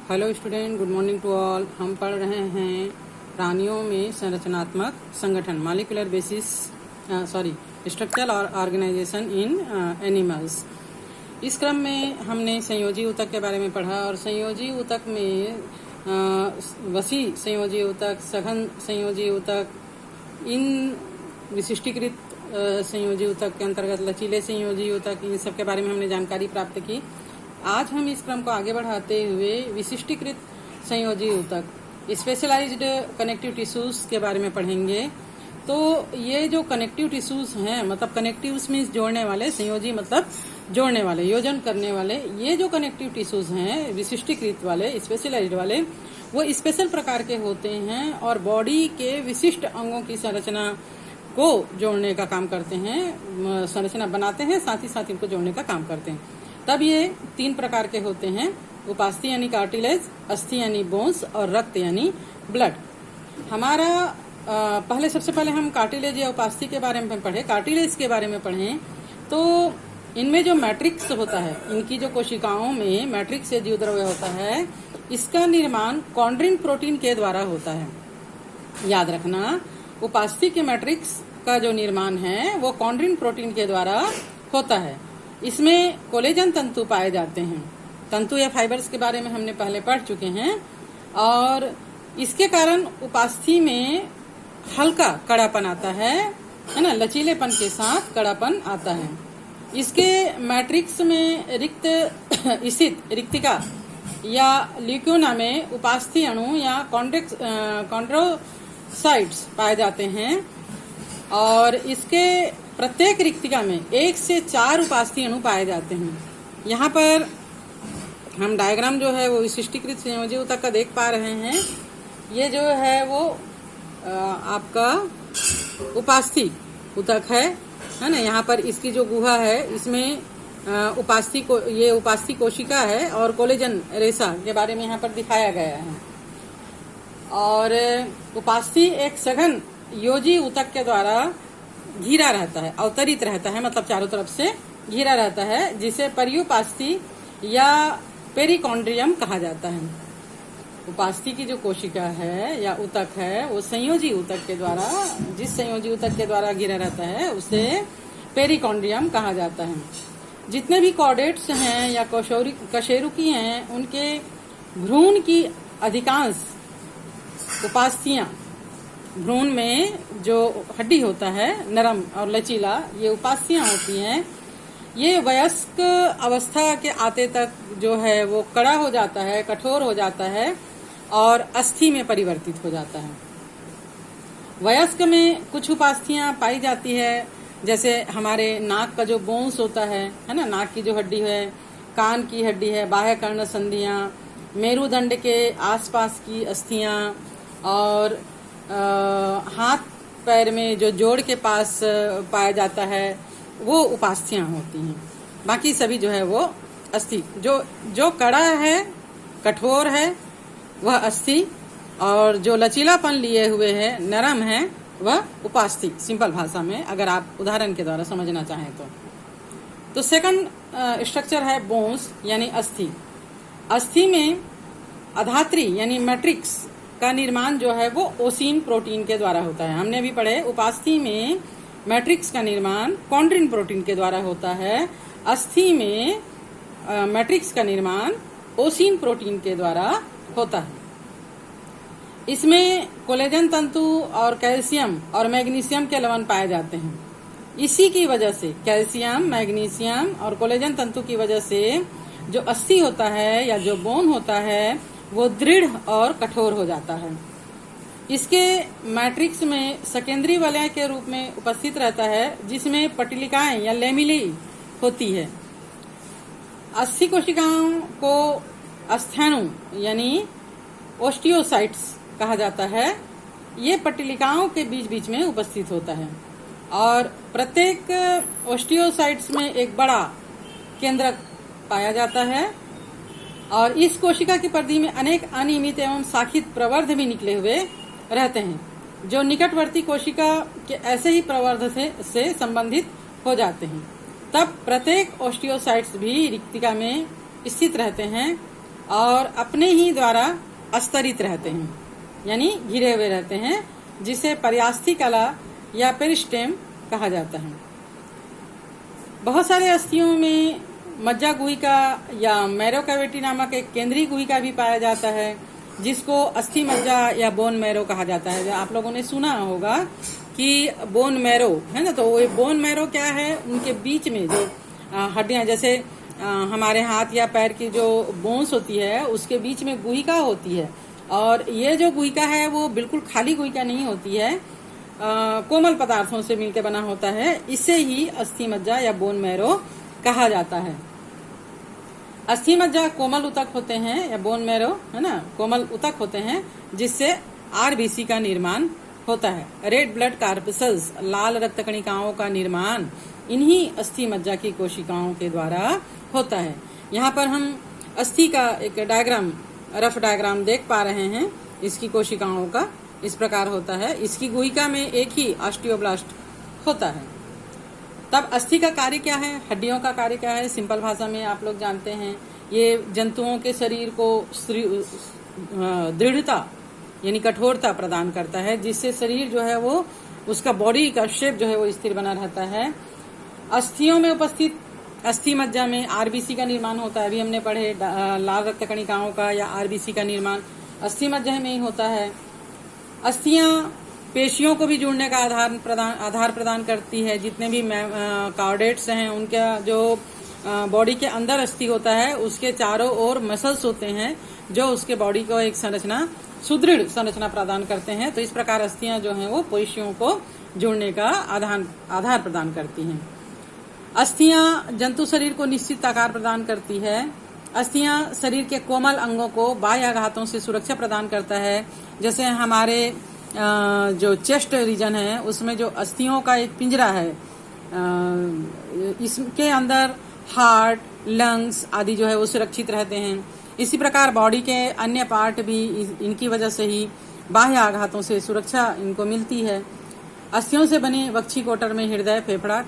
Hello student, good morning to all. हम पढ़ रहे हैं प्राणियों में संरचनात्मक संगठन, मॉलिक्यूलर बेसिस स्ट्रक्चर और ऑर्गेनाइजेशन इन एनिमल्स। इस क्रम में हमने संयोजी ऊतक के बारे में पढ़ा और संयोजी ऊतक में वसी संयोजी ऊतक, सघन संयोजी ऊतक, इन विशिष्टीकृत संयोजी ऊतक के अंतर्गत लचीले संयोजी ऊतक, इन सब के बारे में हमने जानकारी प्राप्त की। आज हम इस क्रम को आगे बढ़ाते हुए विशिष्टीकृत संयोजी ऊतक, स्पेशलाइज्ड कनेक्टिव टिश्यूज के बारे में पढ़ेंगे। तो ये जो कनेक्टिव टिश्यूज हैं, मतलब कनेक्टिव्स मीन्स जोड़ने वाले, संयोजी मतलब जोड़ने वाले, योजन करने वाले, ये जो कनेक्टिव टिश्यूज हैं विशिष्टीकृत वाले, स्पेशलाइज्ड वाले, वो स्पेशल प्रकार के होते हैं और बॉडी के विशिष्ट अंगों की संरचना को जोड़ने का काम करते हैं, संरचना बनाते हैं, साथ ही साथ इनको जोड़ने का काम करते हैं। तब ये 3 प्रकार के होते हैं: उपास्थि यानी कार्टिलेज, अस्थि यानी बोन्स और रक्त यानी ब्लड। हमारा सबसे पहले हम कार्टिलेज या उपास्थि के बारे में पढ़े। कार्टिलेज के बारे में पढ़ें तो इनमें जो मैट्रिक्स होता है, इनकी जो कोशिकाओं में मैट्रिक्स या जीवद्रव्य होता है, इसका निर्माण कॉन्ड्रिन प्रोटीन के द्वारा होता है। याद रखना, उपास्थि के मैट्रिक्स का जो निर्माण है वो कॉन्ड्रिन प्रोटीन के द्वारा होता है। इसमें कोलेजन तंतु पाए जाते हैं। तंतु या फाइबर्स के बारे में हमने पहले पढ़ चुके हैं और इसके कारण उपास्थि में हल्का कड़ापन आता है ना, लचीलेपन के साथ कड़ापन आता है। इसके मैट्रिक्स में स्थित रिक्तिका या ल्यूक्योना में उपास्थि अणु या कॉन्ड्रोसाइट्स पाए जाते हैं और इसके प्रत्येक रिक्तिका में 1 से 4 उपास्थि अणु पाए जाते हैं। यहाँ पर हम डायग्राम जो है वो विशिष्टीकृत संयोजी ऊतक का देख पा रहे हैं। ये जो है वो आपका उपास्थि ऊतक है ना। यहाँ पर इसकी जो गुहा है, इसमें ये उपास्थि कोशिका है और कोलेजन रेशा के बारे में यहाँ पर दिखाया गया है। और उपास्थि एक सघन योजी ऊतक के द्वारा घिरा रहता है, अवतरित रहता है, मतलब चारों तरफ से घिरा रहता है, जिसे परिउपास्थि या पेरिकॉन्ड्रियम कहा जाता है। उपास्थि की जो कोशिका है या ऊतक है वो संयोजी ऊतक के द्वारा, जिस संयोजी ऊतक के द्वारा घिरा रहता है उसे पेरिकॉन्ड्रियम कहा जाता है। जितने भी कॉर्डेट्स हैं या कशेरुकी हैं, उनके भ्रूण की अधिकांश उपास्थियां, भ्रूण में जो हड्डी होता है नरम और लचीला, ये उपास्थियां होती हैं। ये वयस्क अवस्था के आते तक जो है वो कड़ा हो जाता है, कठोर हो जाता है और अस्थि में परिवर्तित हो जाता है। वयस्क में कुछ उपास्थियां पाई जाती है, जैसे हमारे नाक का जो बोन्स होता है ना, नाक की जो हड्डी है, कान की हड्डी है, बाह्य कर्ण संधियां, मेरुदंड के आसपास की अस्थियां और हाथ पैर में जो जोड़ के पास पाया जाता है वो उपास्थियां होती हैं। बाकी सभी जो है वो अस्थि, जो कड़ा है, कठोर है, वह अस्थि, और जो लचीलापन लिए हुए है, नरम है, वह उपास्थि। सिंपल भाषा में अगर आप उदाहरण के द्वारा समझना चाहें तो सेकंड स्ट्रक्चर है बोन्स यानी अस्थि। अस्थि में अधात्री यानी मैट्रिक्स का निर्माण जो है वो ओसिन प्रोटीन के द्वारा होता है। हमने भी पढ़े, उपास्थि में मैट्रिक्स का निर्माण कॉन्ड्रिन प्रोटीन के द्वारा होता है। अस्थि में मैट्रिक्स का निर्माण ओसिन प्रोटीन के द्वारा होता है। इसमें कोलेजन तंतु और कैल्शियम और मैग्नीशियम के लवण पाए जाते हैं। इसी की वजह से कैल्शियम, मैग्नीशियम और कोलेजन तंतु की वजह से जो अस्थि होता है या जो बोन होता है वो दृढ़ और कठोर हो जाता है। इसके मैट्रिक्स में सेकेंडरी वलय के रूप में उपस्थित रहता है, जिसमें पटलिकाएं या लेमिली होती है। अस्थि कोशिकाओं को अस्थैणु यानी ओस्टियोसाइट्स कहा जाता है। ये पटलिकाओं के बीच बीच में उपस्थित होता है और प्रत्येक ओस्टियोसाइट्स में एक बड़ा केंद्रक पाया जाता है और इस कोशिका की परिधि में अनेक अनियमित एवं शाखित प्रवर्ध भी निकले हुए रहते हैं, जो निकटवर्ती कोशिका के ऐसे ही प्रवर्ध से संबंधित हो जाते हैं। तब प्रत्येक ओस्टियोसाइट्स भी रिक्तिका में स्थित रहते हैं और अपने ही द्वारा अस्तरित रहते हैं, यानी घिरे हुए रहते हैं, जिसे पर्यास्थी कला या पेरिस्टेम कहा जाता है। बहुत सारे अस्थियों में मज्जा गुहिका या मैरो कैविटी नामक एक केंद्रीय गुहिका भी पाया जाता है, जिसको अस्थि मज्जा या बोन मैरो कहा जाता है। आप लोगों ने सुना होगा कि बोन मैरो है ना, तो वो बोन मैरो क्या है, उनके बीच में जो हड्डियां, जैसे हमारे हाथ या पैर की जो बोन्स होती है उसके बीच में गुहिका होती है, और ये जो गुहिका है वो बिल्कुल खाली गुहिका नहीं होती है, कोमल पदार्थों से मिलकर बना होता है। इसे ही अस्थि मज्जा या बोन मैरो कहा जाता है। अस्थि मज्जा कोमल उतक होते हैं, या बोन मैरो है ना, कोमल उतक होते हैं, जिससे आरबीसी का निर्माण होता है। रेड ब्लड कार्पसल्स, लाल रक्त कणिकाओं का निर्माण इन्हीं अस्थि मज्जा की कोशिकाओं के द्वारा होता है। यहाँ पर हम अस्थि का एक डायग्राम, रफ डायग्राम देख पा रहे हैं। इसकी कोशिकाओं का इस प्रकार होता है। इसकी गुहिका में एक ही ऑस्टियोब्लास्ट होता है। तब अस्थि का कार्य क्या है, हड्डियों का कार्य क्या है, सिंपल भाषा में आप लोग जानते हैं। ये जंतुओं के शरीर को दृढ़ता यानी कठोरता प्रदान करता है, जिससे शरीर जो है वो, उसका बॉडी का शेप जो है वो स्थिर बना रहता है। अस्थियों में उपस्थित अस्थि मज्जा में आरबीसी का निर्माण होता है। अभी हमने पढ़े लाल रक्त कणिकाओं का या आरबीसी का निर्माण अस्थि मज्जा में ही होता है। अस्थियां पेशियों को भी जोड़ने का आधार प्रदान करती है। जितने भी कार्डेट्स हैं, उनका जो बॉडी के अंदर अस्थि होता है, उसके चारों ओर मसल्स होते हैं, जो उसके बॉडी को एक संरचना, सुदृढ़ संरचना प्रदान करते हैं। तो इस प्रकार अस्थियां जो हैं वो पेशियों को जोड़ने का आधार प्रदान करती हैं। अस्थियां जंतु शरीर को निश्चित आकार प्रदान करती है। अस्थियां शरीर के कोमल अंगों को बाह्य आघातों से सुरक्षा प्रदान करता है। जैसे हमारे जो चेस्ट रीजन है, उसमें जो अस्थियों का एक पिंजरा है, इसके अंदर हार्ट, लंग्स आदि जो है वो सुरक्षित रहते हैं। इसी प्रकार बॉडी के अन्य पार्ट भी इनकी वजह से ही बाह्य आघातों से सुरक्षा इनको मिलती है। अस्थियों से बने वक्षी कोटर में हृदय, फेफड़ा,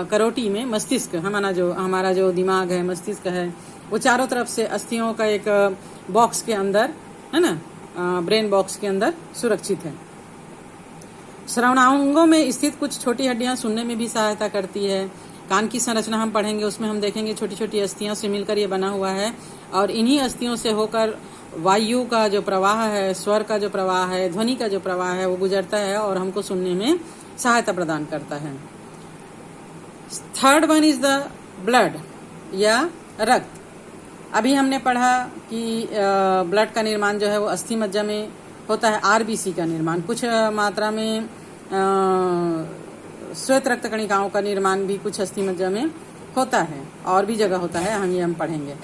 करोटी में मस्तिष्क, हमारा जो दिमाग है, मस्तिष्क है, वो चारों तरफ से अस्थियों का एक बॉक्स के अंदर है ना, ब्रेन बॉक्स के अंदर सुरक्षित है। श्रवणांगों में स्थित कुछ छोटी हड्डियां सुनने में भी सहायता करती है। कान की संरचना हम पढ़ेंगे, उसमें हम देखेंगे छोटी छोटी अस्थियों से मिलकर ये बना हुआ है, और इन्हीं अस्थियों से होकर वायु का जो प्रवाह है, स्वर का जो प्रवाह है, ध्वनि का जो प्रवाह है, वो गुजरता है और हमको सुनने में सहायता प्रदान करता है। Third one is the blood या रक्त। अभी हमने पढ़ा कि ब्लड का निर्माण जो है वो अस्थि मज्जा में होता है। आरबीसी का निर्माण, कुछ मात्रा में श्वेत रक्त कणिकाओं का निर्माण भी कुछ अस्थि मज्जा में होता है, और भी जगह होता है, हम पढ़ेंगे।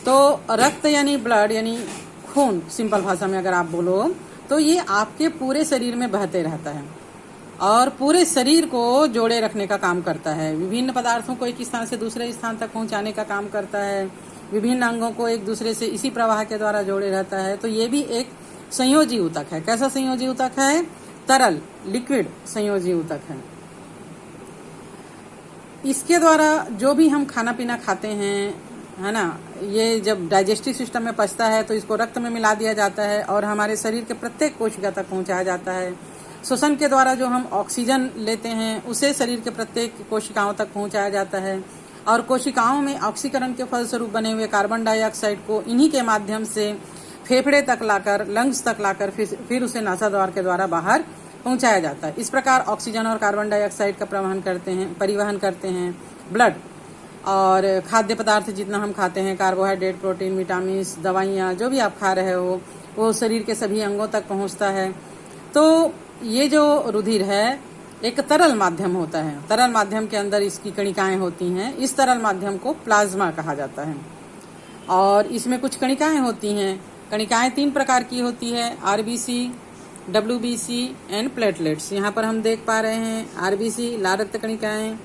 तो रक्त यानी ब्लड यानी खून, सिंपल भाषा में अगर आप बोलो तो ये आपके पूरे शरीर में बहते रहता है और पूरे शरीर को जोड़े रखने का काम करता है। विभिन्न पदार्थों को एक स्थान से दूसरे स्थान तक पहुंचाने का काम करता है। विभिन्न अंगों को एक दूसरे से इसी प्रवाह के द्वारा जोड़े रहता है। तो ये भी एक संयोजी ऊतक है। कैसा संयोजी ऊतक है? तरल, लिक्विड संयोजी ऊतक है। इसके द्वारा जो भी हम खाना पीना खाते हैं, है ना, ये जब डाइजेस्टिव सिस्टम में पचता है तो इसको रक्त में मिला दिया जाता है और हमारे शरीर के प्रत्येक कोशिका तक पहुंचाया जाता है। श्वसन के द्वारा जो हम ऑक्सीजन लेते हैं उसे शरीर के प्रत्येक कोशिकाओं तक पहुंचाया जाता है और कोशिकाओं में ऑक्सीकरण के फलस्वरूप बने हुए कार्बन डाइऑक्साइड को इन्हीं के माध्यम से फेफड़े तक लाकर, लंग्स तक लाकर फिर उसे नासाद्वार के द्वारा बाहर पहुंचाया जाता है। इस प्रकार ऑक्सीजन और कार्बन डाइऑक्साइड का परिवहन करते हैं ब्लड। और खाद्य पदार्थ जितना हम खाते हैं, कार्बोहाइड्रेट, प्रोटीन, विटामिन, दवाइयाँ, जो भी आप खा रहे हो वो शरीर के सभी अंगों तक पहुंचता है। तो ये जो रुधिर है एक तरल माध्यम होता है। तरल माध्यम के अंदर इसकी कणिकाएं होती हैं। इस तरल माध्यम को प्लाज्मा कहा जाता है और इसमें कुछ कणिकाएं होती हैं। कणिकाएं 3 प्रकार की होती है, आरबीसी, डब्ल्यूबीसी एंड प्लेटलेट्स। यहाँ पर हम देख पा रहे हैं आरबीसी लाल रक्त कणिकाएं,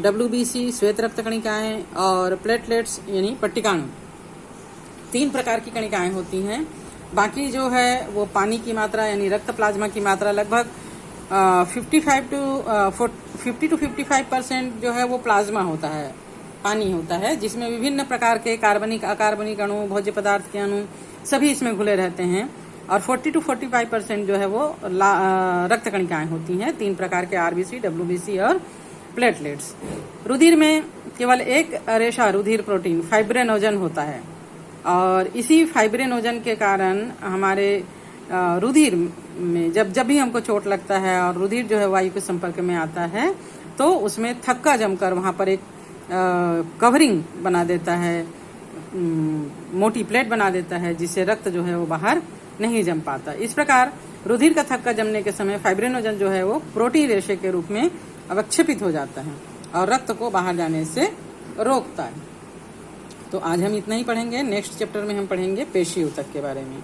डब्ल्यूबीसी श्वेत रक्त कणिकाएं और प्लेटलेट्स यानी पट्टिकाणु। 3 प्रकार की कणिकाएं होती हैं। बाकी जो है वो पानी की मात्रा यानी रक्त प्लाज्मा की मात्रा लगभग 50 to 55% जो है वो प्लाज्मा होता है पानी होता है, जिसमें विभिन्न प्रकार के कार्बनिक, अकार्बनिक अणु, भोज्य पदार्थ के अणु सभी इसमें घुले रहते हैं। और 40 to 45% जो है वो रक्त कणिकाएं होती हैं, 3 प्रकार के आरबीसी, डब्ल्यूबीसी और प्लेटलेट्स। रुधिर में केवल एक रेशा रुधिर प्रोटीन फाइब्रिनोजन होता है, और इसी फाइब्रिनोजन के कारण हमारे रुधिर में जब भी हमको चोट लगता है और रुधिर जो है वायु के संपर्क में आता है, तो उसमें थक्का जमकर वहां पर एक कवरिंग बना देता है, मोटी प्लेट बना देता है, जिससे रक्त जो है वो बाहर नहीं जम पाता। इस प्रकार रुधिर का थक्का जमने के समय फाइब्रिनोजन जो है वो प्रोटीन रेशे के रूप में अवक्षेपित हो जाता है और रक्त को बाहर जाने से रोकता है। तो आज हम इतना ही पढ़ेंगे। नेक्स्ट चैप्टर में हम पढ़ेंगे पेशी ऊतक के बारे में।